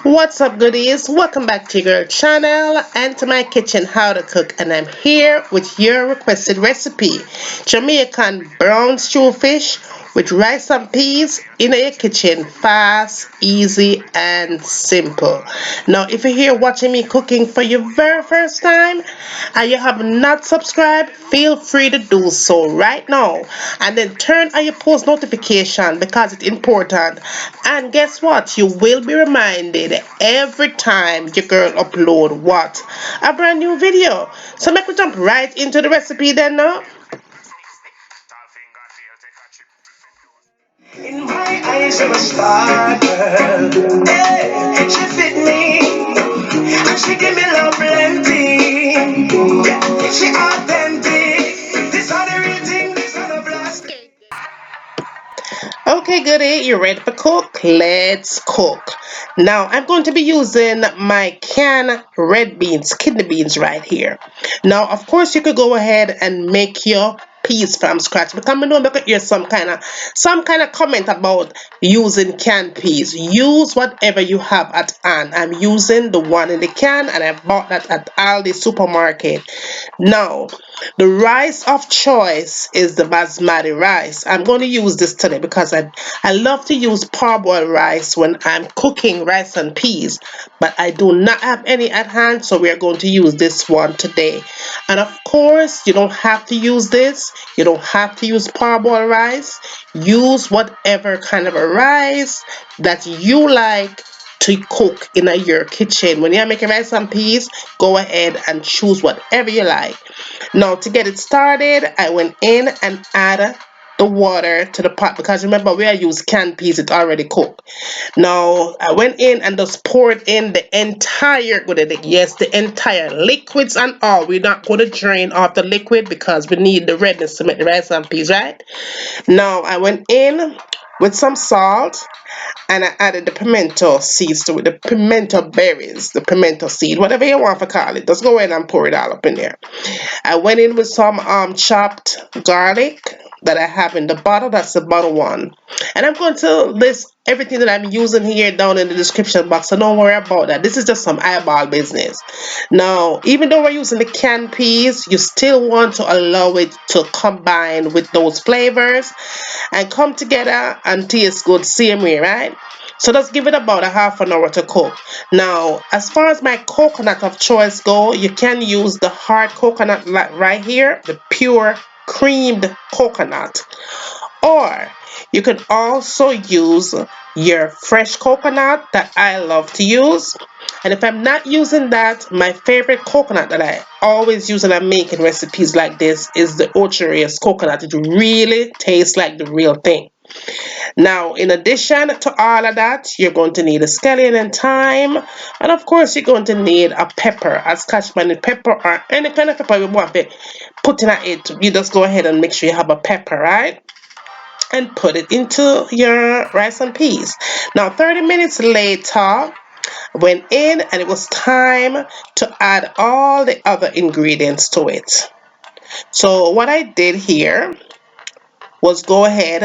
What's up, goodies? Welcome back to your channel and to my kitchen how to cook, and I'm here with your requested recipe: Jamaican brown stew fish with rice and peas in your kitchen. Fast, easy, and simple. Now, if you're here watching me cooking for your very first time and you have not subscribed, feel free to do so right now, and then turn on your post notification because it's important. And guess what? You will be reminded every time your girl upload what? A brand new video. So make we jump right into the recipe then now. In my eyes, I'm a star girl. Hey, she fit me, and she give me love plenty. Yeah, she authentic. This are the real thing. This are the blast. Okay, goodie, you ready for cook? Let's cook. Now, I'm going to be using my canned red beans, kidney beans right here. Now, of course, you could go ahead and make your peas from scratch, because I know I could hear some kind of comment about using canned peas. Use whatever you have at hand. I'm using the one in the can, and I bought that at Aldi supermarket. Now, the rice of choice is the basmati rice. I'm going to use this today because I love to use parboiled rice when I'm cooking rice and peas, but I do not have any at hand, so we are going to use this one today. And of course, you don't have to use this. You don't have to use parboiled rice. Use whatever kind of a rice that you like to cook in your kitchen. When you're making rice and peas, go ahead and choose whatever you like. Now, to get it started, I went in and add the water to the pot, because remember, we are using canned peas, it's already cooked. Now, I went in and just poured in the entire, yes, the entire liquids and all. We're not going to drain off the liquid because we need the redness to make the rice and peas, right? Now, I went in with some salt, and I added the pimento seeds to it, the pimento berries, the pimento seed, whatever you want to call it. Just go ahead and pour it all up in there. I went in with some chopped garlic that I have in the bottle. That's the bottle one. And I'm going to list everything that I'm using here down in the description box, so don't worry about that. This is just some eyeball business. Now, even though we're using the canned peas, you still want to allow it to combine with those flavors and come together and taste good same way, right? So let's give it about a half an hour to cook. Now, as far as my coconut of choice go, you can use the hard coconut like right here, the pure creamed coconut, or you can also use your fresh coconut that I love to use. And if I'm not using that, my favorite coconut that I always use when I'm making recipes like this is the Ochore's coconut. It really tastes like the real thing. Now, in addition to all of that, you're going to need a scallion and thyme, and of course, you're going to need a pepper, a scotch bonnet pepper, or any kind of pepper you want to put in it. You just go ahead and make sure you have a pepper, right? And put it into your rice and peas. Now, 30 minutes later, went in and it was time to add all the other ingredients to it. So what I did here was go ahead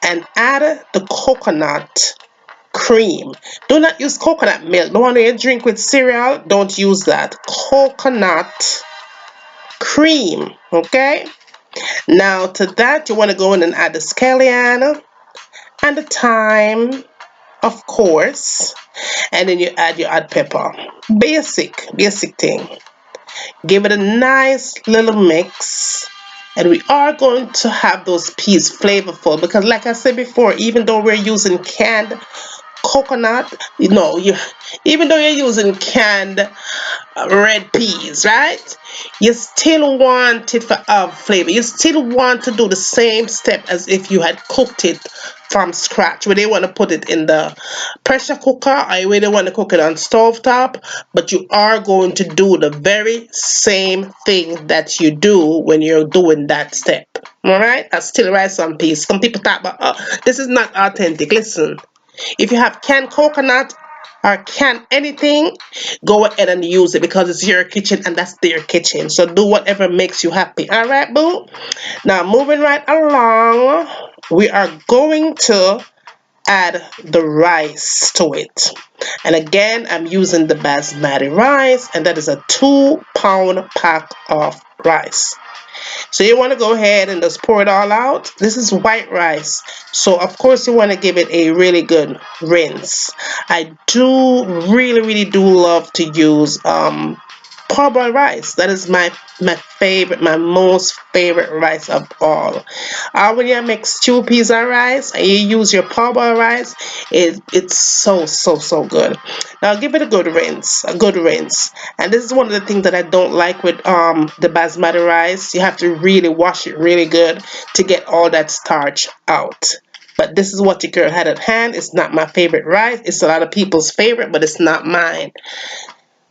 and add the coconut cream. Do not use coconut milk. The one you drink with cereal, don't use that. Coconut cream, okay? Now to that, you want to go in and add the scallion and the thyme, of course, and then you add pepper. Basic thing. Give it a nice little mix, and we are going to have those peas flavorful, because like I said before, even though we're using canned coconut, even though you're using canned red peas, right? You still want it to have flavor. You still want to do the same step as if you had cooked it from scratch. Whether you want to put it in the pressure cooker or whether you want to cook it on stove top, but you are going to do the very same thing that you do when you're doing that step. All right? That's still rice and peas. Some people talk about, oh, this is not authentic. Listen, if you have canned coconut or canned anything, go ahead and use it, because it's your kitchen and that's their kitchen. So do whatever makes you happy. All right, boo? Now, moving right along, we are going to add the rice to it. And again, I'm using the basmati rice, and that is a 2-pound pack of rice. So you want to go ahead and just pour it all out. This is white rice, so of course you want to give it a really good rinse. I do really do love to use parboiled rice. That is my favorite, my most favorite rice of all. When you make stew peas and rice and you use your parboiled rice, it's so good. Now give it a good rinse, And this is one of the things that I don't like with the basmati rice. You have to really wash it really good to get all that starch out. But this is what your girl had at hand. It's not my favorite rice. It's a lot of people's favorite, but it's not mine.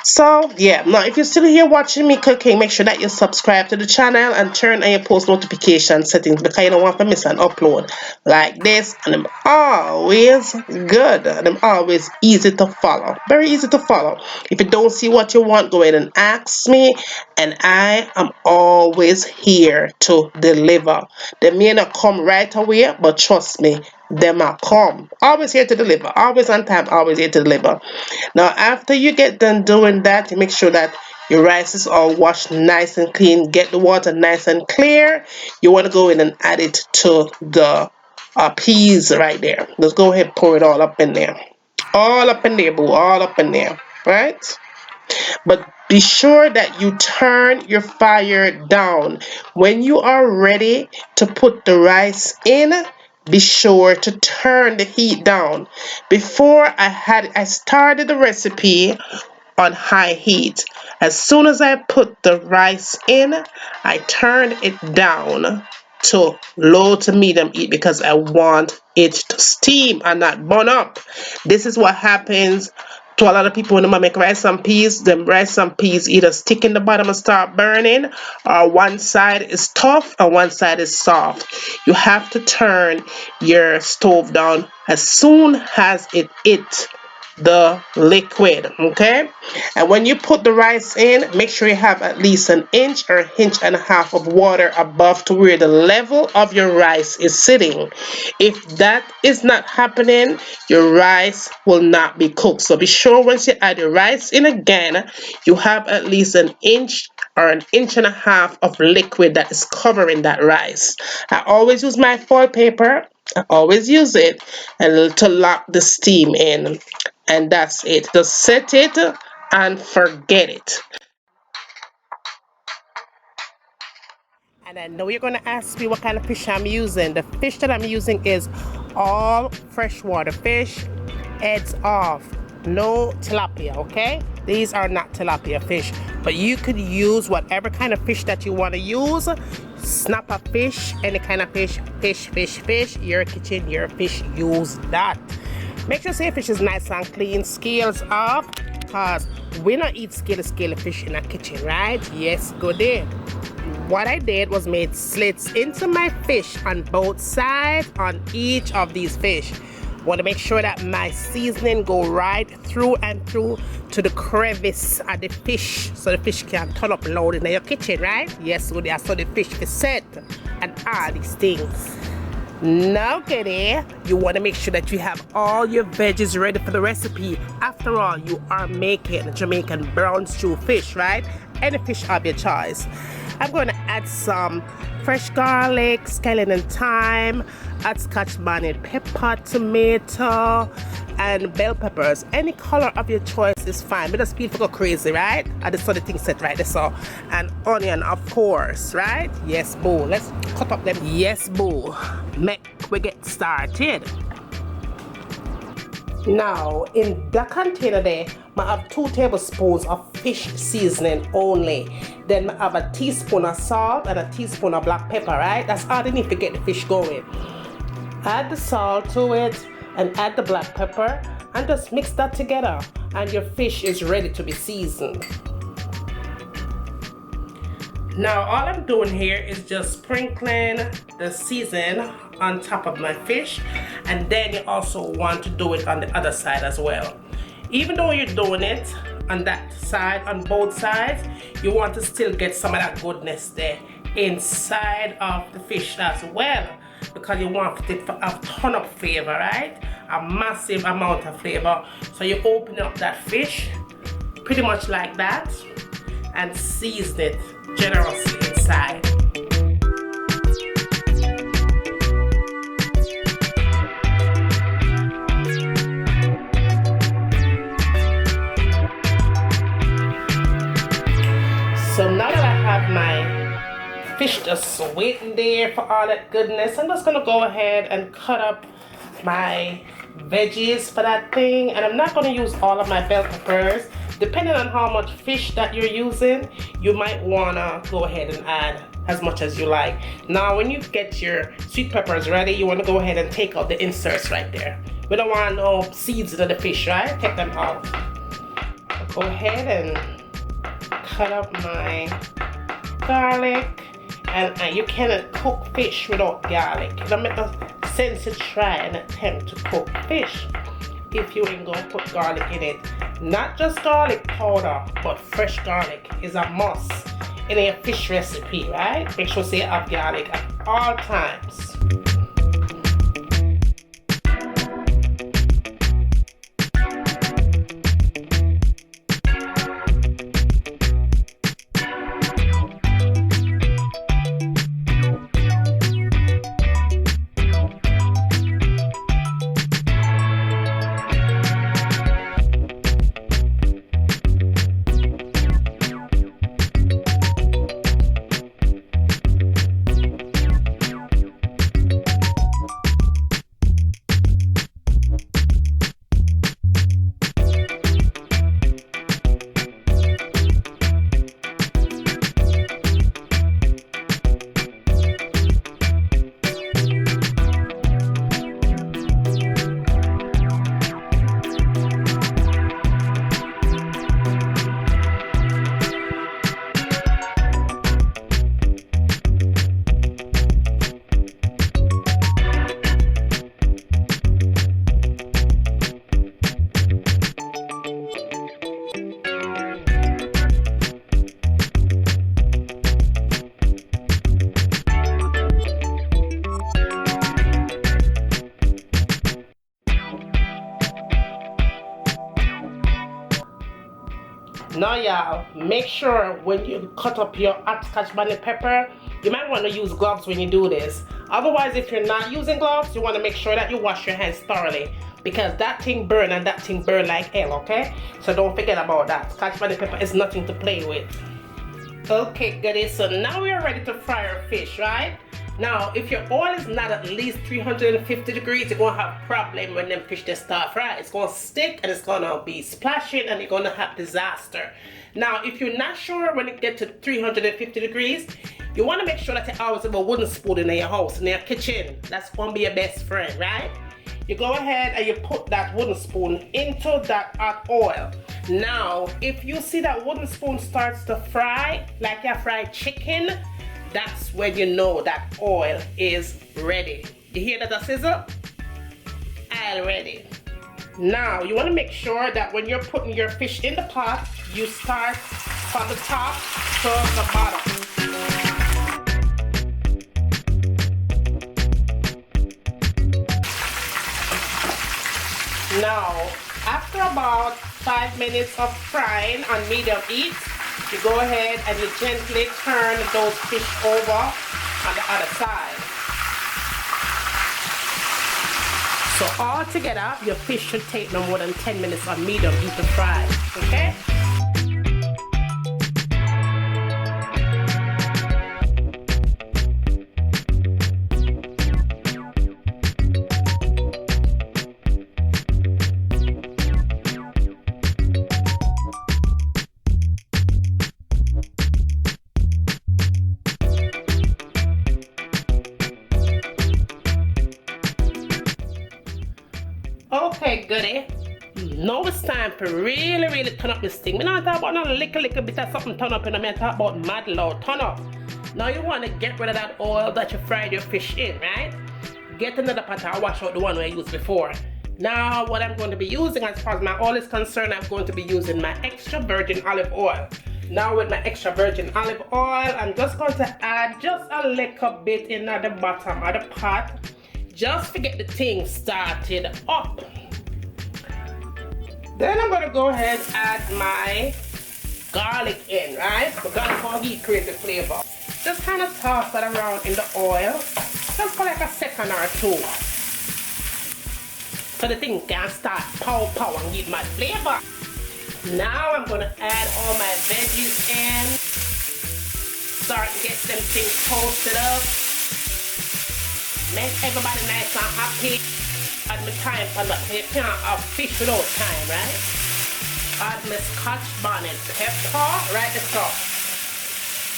So yeah, now if you're still here watching me cooking, make sure that you subscribe to the channel and turn on your post notification settings, because you don't want to miss an upload like this. And I'm always good, and I'm always easy to follow, very easy to follow. If you don't see what you want, go ahead and ask me, and I am always here to deliver. They may not come right away, but trust me, they might come. Always here to deliver, always on time, always here to deliver. Now after you get done doing that, you make sure that your rice is all washed nice and clean. Get the water nice and clear. You want to go in and add it to the peas right there. Just go ahead and pour it all up in there. All up in there, boo. All up in there. Right? But be sure that you turn your fire down. When you are ready to put the rice in, be sure to turn the heat down. Before I started the recipe on high heat. As soon as I put the rice in, I turned it down to low to medium heat because I want it to steam and not burn up. This is what happens to a lot of people when they make rice and peas. Them rice and peas either stick in the bottom and start burning, or one side is tough and one side is soft. You have to turn your stove down as soon as it hits the liquid, okay? And when you put the rice in, make sure you have at least an inch or an inch and a half of water above to where the level of your rice is sitting. If that is not happening, your rice will not be cooked. So be sure once you add your rice in again, you have at least an inch or an inch and a half of liquid that is covering that rice. I always use my foil paper. I always use it and to lock the steam in. And that's it. Just set it and forget it. And I know you're going to ask me what kind of fish I'm using. The fish that I'm using is all freshwater fish, heads off. No tilapia, okay? These are not tilapia fish, but you could use whatever kind of fish that you want to use. Snapper fish, any kind of fish, your kitchen, your fish, use that. Make sure your fish is nice and clean, scales off, because we don't eat scaly fish in our kitchen, right? Yes, good day. What I did was made slits into my fish on both sides on each of these fish. Want to make sure that my seasoning go right through and through to the crevice of the fish, so the fish can turn up loud in your kitchen, right? Yes, good day. So the fish is set and all these things. Now, Kitty, you want to make sure that you have all your veggies ready for the recipe. After all, you are making Jamaican brown stew fish, right? Any fish of your choice. I'm going to add some fresh garlic, scallion and thyme, add scotch bonnet pepper, tomato, and bell peppers. Any color of your choice is fine. But just people go crazy, right? I just saw the thing set right there. So, and onion, of course, right? Yes, boo. Let's cut up them. Yes, boo. Make we get started. Now, in the container there, I have 2 tablespoons of fish seasoning only. Then I have a teaspoon of salt and a teaspoon of black pepper, right? That's all they need to get the fish going. Add the salt to it and add the black pepper and just mix that together, and your fish is ready to be seasoned. Now all I'm doing here is just sprinkling the season on top of my fish, and then you also want to do it on the other side as well. Even though you're doing it on that side, on both sides, you want to still get some of that goodness there inside of the fish as well, because you want it to have a ton of flavor, right? a massive amount of flavor. So you open up that fish pretty much like that and season it generously inside. So now that I have my fish just waiting there for all that goodness, I'm just gonna go ahead and cut up my veggies for that thing. And I'm not gonna use all of my bell peppers. Depending on how much fish that you're using, you might wanna go ahead and add as much as you like. Now when you get your sweet peppers ready, you wanna go ahead and take out the inserts right there. We don't want no seeds in the fish, right? Take them out. Go ahead and cut up my garlic, and you cannot cook fish without garlic. It don't make no sense to try and attempt to cook fish if you ain't gonna put garlic in it. Not just garlic powder, but fresh garlic is a must in a fish recipe, right? Make sure you have garlic at all times. Now y'all, make sure when you cut up your hot scotch bonnet pepper, you might want to use gloves when you do this. Otherwise, if you're not using gloves, you want to make sure that you wash your hands thoroughly, because that thing burn and that thing burn like hell, okay? So don't forget about that. Scotch bonnet pepper is nothing to play with. Okay, goodies, so now we are ready to fry our fish, right? Now, if your oil is not at least 350 degrees, you're going to have a problem when them fish they start fry. It's going to stick and it's going to be splashing and you're going to have disaster. Now, if you're not sure when it gets to 350 degrees, you want to make sure that you always have a wooden spoon in your house, in your kitchen. That's going to be your best friend, right? You go ahead and you put that wooden spoon into that hot oil. Now, if you see that wooden spoon starts to fry, like you fried chicken, that's when you know that oil is ready. You hear that sizzle? Oil ready. Now, you want to make sure that when you're putting your fish in the pot, you start from the top to the bottom. Now, after about 5 minutes of frying on medium heat, you go ahead and you gently turn those fish over on the other side. So all together, your fish should take no more than 10 minutes on medium heat to fry, okay? Okay, goodie. Now it's time to really turn up this thing. We not talk about no little bit of something turn up, and I talk about mad loud turn up. Now you want to get rid of that oil that you fried your fish in, right? Get another pot and wash out the one I used before. Now what I'm going to be using, as far as my oil is concerned, I'm going to be using my extra virgin olive oil. Now with my extra virgin olive oil, I'm just going to add just a little bit in at the bottom of the pot, just to get the thing started up. Then I'm gonna go ahead and add my garlic in, right? The garlic will create the flavor. Just kind of toss that around in the oil, just for like a second or two. So the thing can start pow and give my flavor. Now I'm gonna add all my veggies in. Start to get them things toasted up. Make everybody nice and happy. Add my thyme for that. You can't have fish without thyme, right? Add my scotch bonnet pepper, right the top.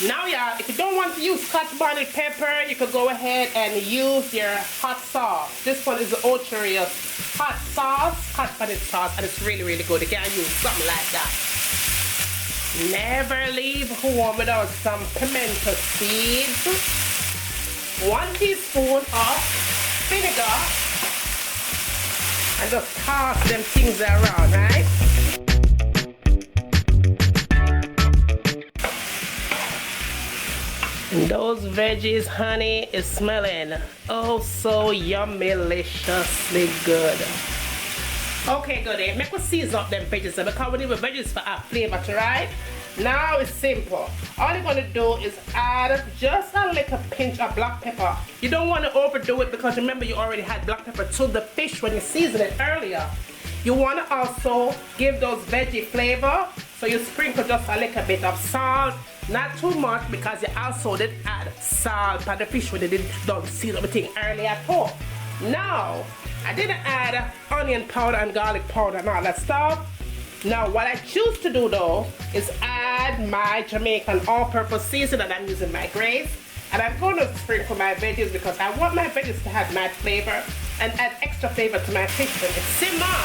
Now yeah, if you don't want to use scotch bonnet pepper, you could go ahead and use your hot sauce. This one is the Ochoreo's hot sauce, scotch bonnet sauce, and it's really, really good. You can use something like that. Never leave home without some pimento seeds. 1 teaspoon of vinegar. And just toss them things around, right? And those veggies, honey, is smelling oh so yummy-liciously good. Okay, goodie, make us season up them veggies because we need the veggies for our flavor, right? Now it's simple. All you're gonna do is add just a little pinch of black pepper. You don't want to overdo it because remember you already had black pepper to the fish when you seasoned it earlier. You want to also give those veggie flavor, so you sprinkle just a little bit of salt. Not too much because you also did add salt on the fish when you don't season everything earlier at all. Now, I didn't add onion powder and garlic powder and all that stuff. Now, what I choose to do though is add my Jamaican all-purpose seasoning that I'm using my grace. And I'm going to sprinkle my veggies because I want my veggies to have nice flavor and add extra flavor to my fish when it simmer.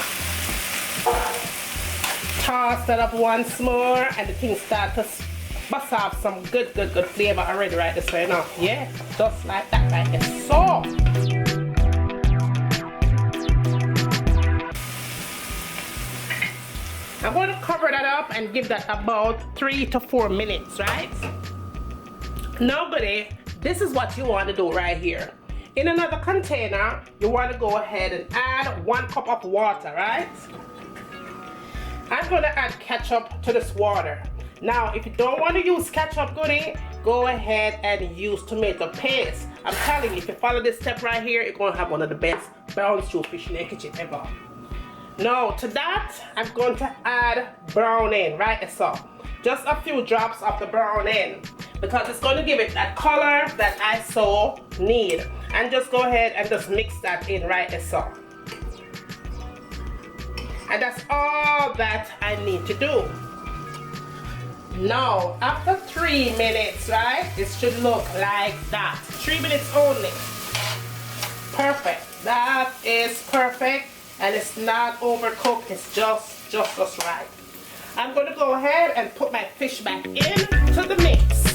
Toss that up once more and the thing starts to bust off some good flavor already right this way now. Yeah, just like that right there. So I'm going to cover that up and give that about 3 to 4 minutes, right? Now, buddy, this is what you want to do right here. In another container, you want to go ahead and add 1 cup of water, right? I'm going to add ketchup to this water. Now, if you don't want to use ketchup, goodie, go ahead and use tomato paste. I'm telling you, if you follow this step right here, you're going to have one of the best brown stew fish in your kitchen ever. Now, to that, I'm going to add browning, right? So, just a few drops of the browning because it's going to give it that color that I so need. And just go ahead and just mix that in, right? So. And that's all that I need to do. Now, after 3 minutes, right, it should look like that. 3 minutes only. Perfect. That is perfect. And it's not overcooked. It's just right. I'm going to go ahead and put my fish back into the mix.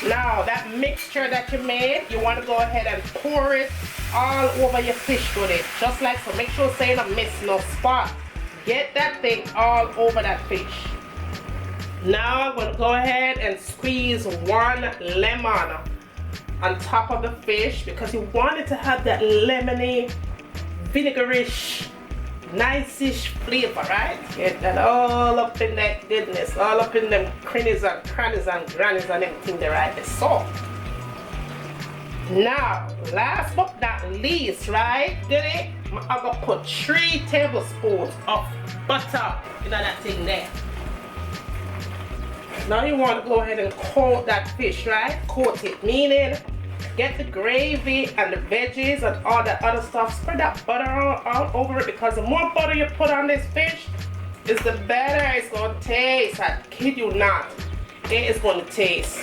Now that mixture that you made, you want to go ahead and pour it all over your fish with it. Just like so. Make sure you don't miss no spot. Get that thing all over that fish. Now I'm going to go ahead and squeeze 1 lemon on top of the fish because you want it to have that lemony, vinegarish, nice-ish flavor, right? Get that all up in that goodness, all up in them crannies and grannies and everything there, right? It's soft. Now, last but not least, right? Goodie, I'm gonna put 3 tablespoons of butter in that thing there. Now you want to go ahead and coat that fish, right? Coat it, meaning get the gravy and the veggies and all that other stuff. Spread that butter all over it because the more butter you put on this fish, is the better it's going to taste. I kid you not. It is going to taste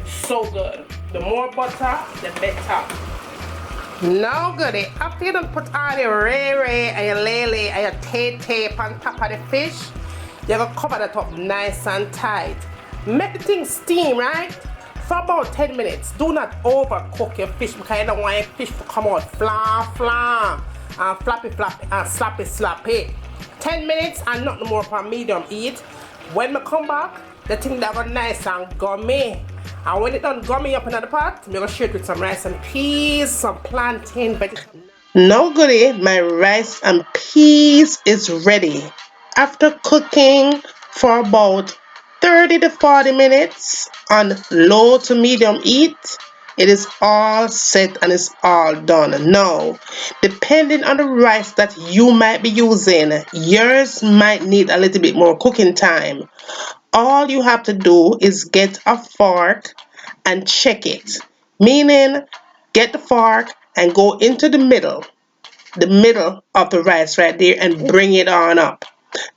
so good. The more butter, the better. Now, goodie, after you done put all your ray and your lele and your tape on top of the fish, you're going to cover that up nice and tight. Make the thing steam, right? for about 10 minutes. Do not overcook your fish because you don't want your fish to come out and flappy and slappy. 10 minutes and nothing more for medium heat. When I come back, the thing that got nice and gummy. And when it done gummy up in the pot, I'm gonna share it with some rice and peas, some plantain vegetables. Now goodie, my rice and peas is ready. After cooking for about 30 to 40 minutes on low to medium heat, it is all set and it's all done. Now, depending on the rice that you might be using, yours might need a little bit more cooking time. All you have to do is get a fork and check it. Meaning, get the fork and go into the middle of the rice right there and bring it on up.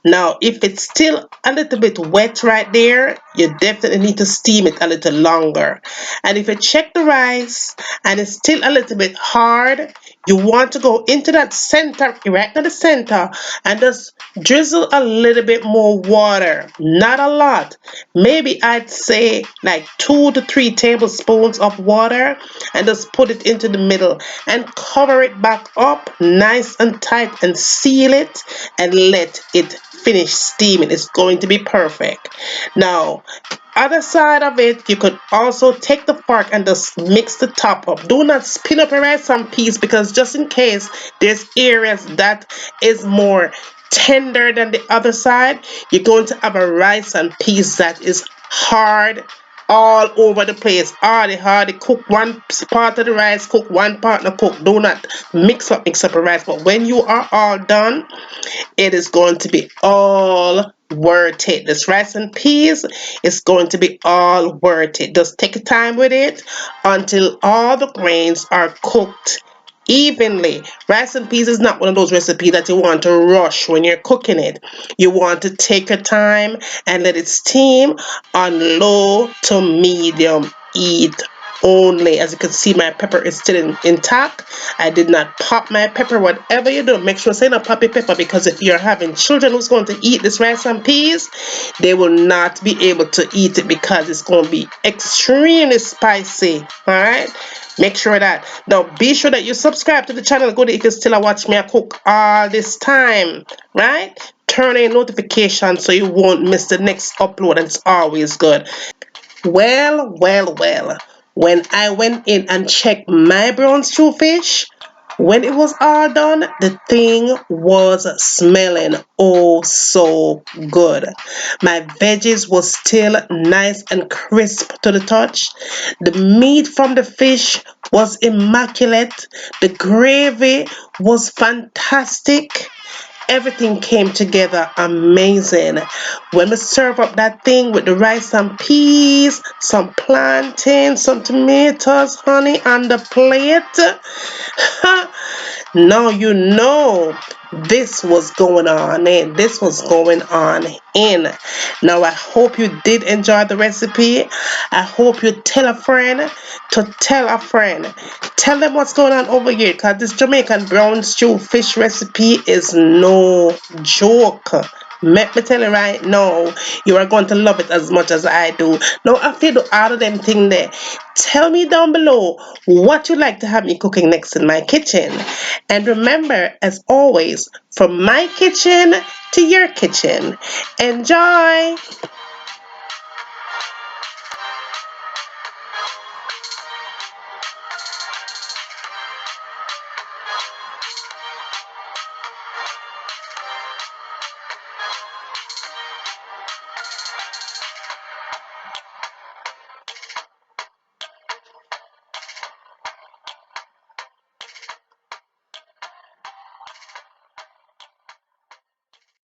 Now, if it's still a little bit wet right there, you definitely need to steam it a little longer. And if you check the rice and it's still a little bit hard, you want to go into that center, right to the center, and just drizzle a little bit more water. Not a lot. Maybe I'd say like 2 to 3 tablespoons of water, and just put it into the middle and cover it back up nice and tight and seal it and let it finish steaming. It's going to be perfect. Now, other side of it, you could also take the fork and just mix the top up. Do not spin up your rice and peas because just in case there's areas that is more tender than the other side, you're going to have a rice and peas that is hard all over the place. Hardy, cook one part of the rice, cook one part no cook. Do not mix up the rice. But when you are all done, it is going to be all worth it. This rice and peas is going to be all worth it. Just take your time with it until all the grains are cooked evenly. Rice and peas is not one of those recipes that you want to rush when you're cooking it. You want to take your time and let it steam on low to medium heat only. As you can see, my pepper is still intact. I did not pop my pepper. Whatever you do, make sure say not pop your pepper, because if you're having children who's going to eat this rice and peas, they will not be able to eat it because it's going to be extremely spicy. Alright, make sure that. Now be sure that you subscribe to the channel, good, if you still watch me cook all this time, right? Turn on notifications so you won't miss the next upload, and it's always good. Well. When I went in and checked my brown stew fish, when it was all done, the thing was smelling oh so good. My veggies was still nice and crisp to the touch. The meat from the fish was immaculate. The gravy was fantastic. Everything came together amazing. When we serve up that thing with the rice and peas, some plantain, some tomatoes, honey on the plate, now you know this was going on in. This was going on in. Now I hope you did enjoy the recipe. I hope you tell a friend to tell a friend. Tell them what's going on over here, because this Jamaican brown stew fish recipe is no joke. Let me tell you right now, you are going to love it as much as I do. Now, after you do all of them things there, tell me down below what you'd like to have me cooking next in my kitchen. And remember, as always, from my kitchen to your kitchen, enjoy!